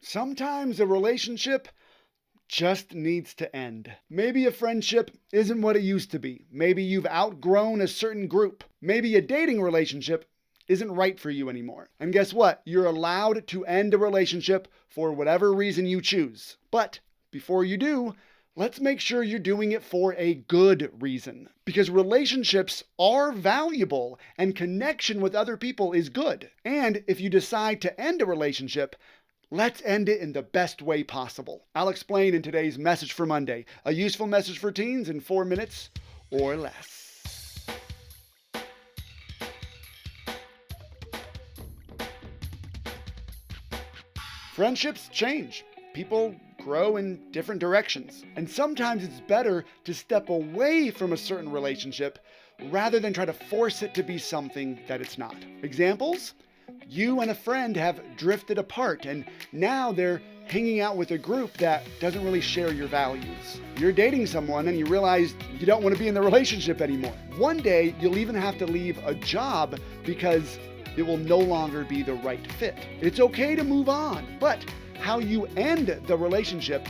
Sometimes a relationship just needs to end. Maybe a friendship isn't what it used to be. Maybe you've outgrown a certain group. Maybe a dating relationship isn't right for you anymore. And guess what? You're allowed to end a relationship for whatever reason you choose. But before you do, let's make sure you're doing it for a good reason. Because relationships are valuable and connection with other people is good. And if you decide to end a relationship, let's end it in the best way possible. I'll explain in today's Message for Monday, a useful message for teens in 4 minutes or less. Friendships change. People grow in different directions. And sometimes it's better to step away from a certain relationship rather than try to force it to be something that it's not. Examples? You and a friend have drifted apart and now they're hanging out with a group that doesn't really share your values. You're dating someone and you realize you don't want to be in the relationship anymore. One day you'll even have to leave a job because it will no longer be the right fit. It's okay to move on, but how you end the relationship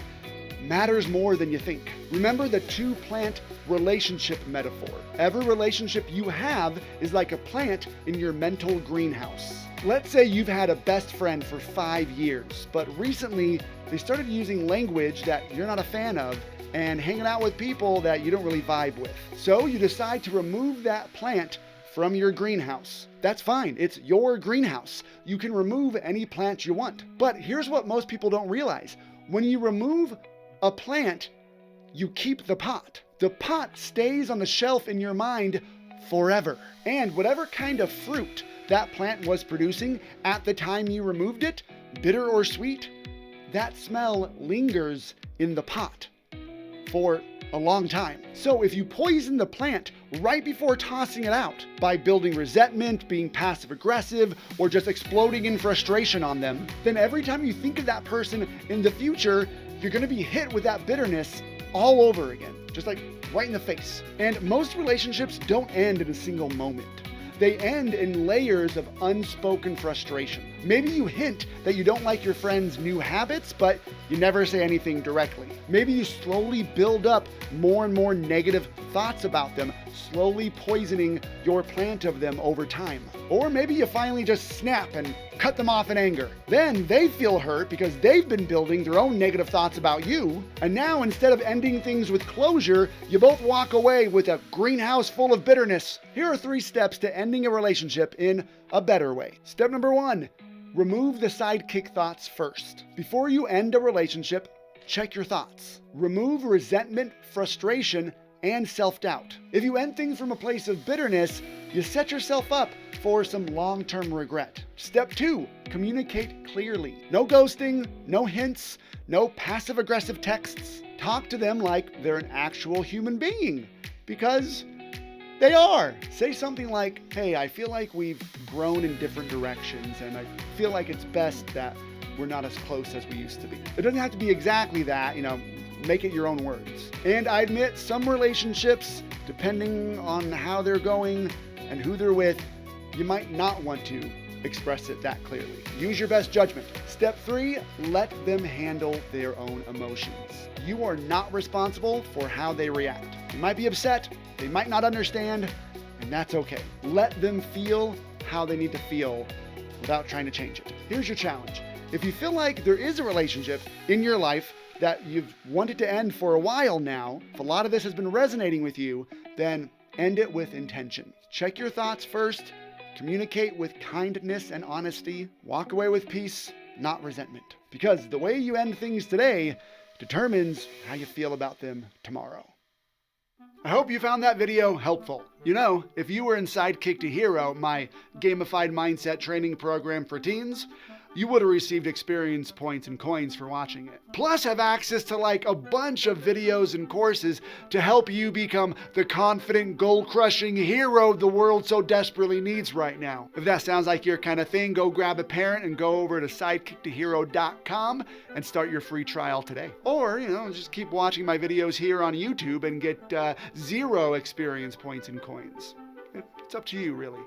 matters more than you think. Remember the two-plant relationship metaphor. Every relationship you have is like a plant in your mental greenhouse. Let's say you've had a best friend for 5 years, but recently they started using language that you're not a fan of and hanging out with people that you don't really vibe with. So you decide to remove that plant from your greenhouse. That's fine. It's your greenhouse. You can remove any plant you want. But here's what most people don't realize. When you remove a plant, you keep the pot. The pot stays on the shelf in your mind forever. And whatever kind of fruit that plant was producing at the time you removed it, bitter or sweet, that smell lingers in the pot for a long time. So if you poison the plant right before tossing it out by building resentment, being passive aggressive, or just exploding in frustration on them, then every time you think of that person in the future, you're going to be hit with that bitterness all over again, just like right in the face. And most relationships don't end in a single moment. They end in layers of unspoken frustration. Maybe you hint that you don't like your friend's new habits, but you never say anything directly. Maybe you slowly build up more and more negative thoughts about them, slowly poisoning your plant of them over time. Or maybe you finally just snap and cut them off in anger. Then they feel hurt because they've been building their own negative thoughts about you. And now instead of ending things with closure, you both walk away with a greenhouse full of bitterness. Here are 3 steps to ending a relationship in a better way. Step number 1, remove the sidekick thoughts first. Before you end a relationship, check your thoughts. Remove resentment, frustration, and self-doubt. If you end things from a place of bitterness, you set yourself up for some long-term regret. Step 2, communicate clearly. No ghosting, no hints, no passive-aggressive texts. Talk to them like they're an actual human being, because they are. Say something like, hey, I feel like we've grown in different directions, and I feel like it's best that we're not as close as we used to be. It doesn't have to be exactly that, make it your own words. And I admit some relationships, depending on how they're going and who they're with, you might not want to express it that clearly. Use your best judgment. Step 3, let them handle their own emotions. You are not responsible for how they react. They might be upset, they might not understand, and that's okay. Let them feel how they need to feel without trying to change it. Here's your challenge. If you feel like there is a relationship in your life that you've wanted to end for a while now, if a lot of this has been resonating with you, then end it with intention. Check your thoughts first, communicate with kindness and honesty, walk away with peace, not resentment. Because the way you end things today determines how you feel about them tomorrow. I hope you found that video helpful. If you were in Sidekick to Hero, my gamified mindset training program for teens, you would have received experience points and coins for watching it. Plus have access to a bunch of videos and courses to help you become the confident, goal-crushing hero the world so desperately needs right now. If that sounds like your kind of thing, go grab a parent and go over to sidekicktohero.com and start your free trial today. Or, just keep watching my videos here on YouTube and get 0 experience points and coins. It's up to you, really.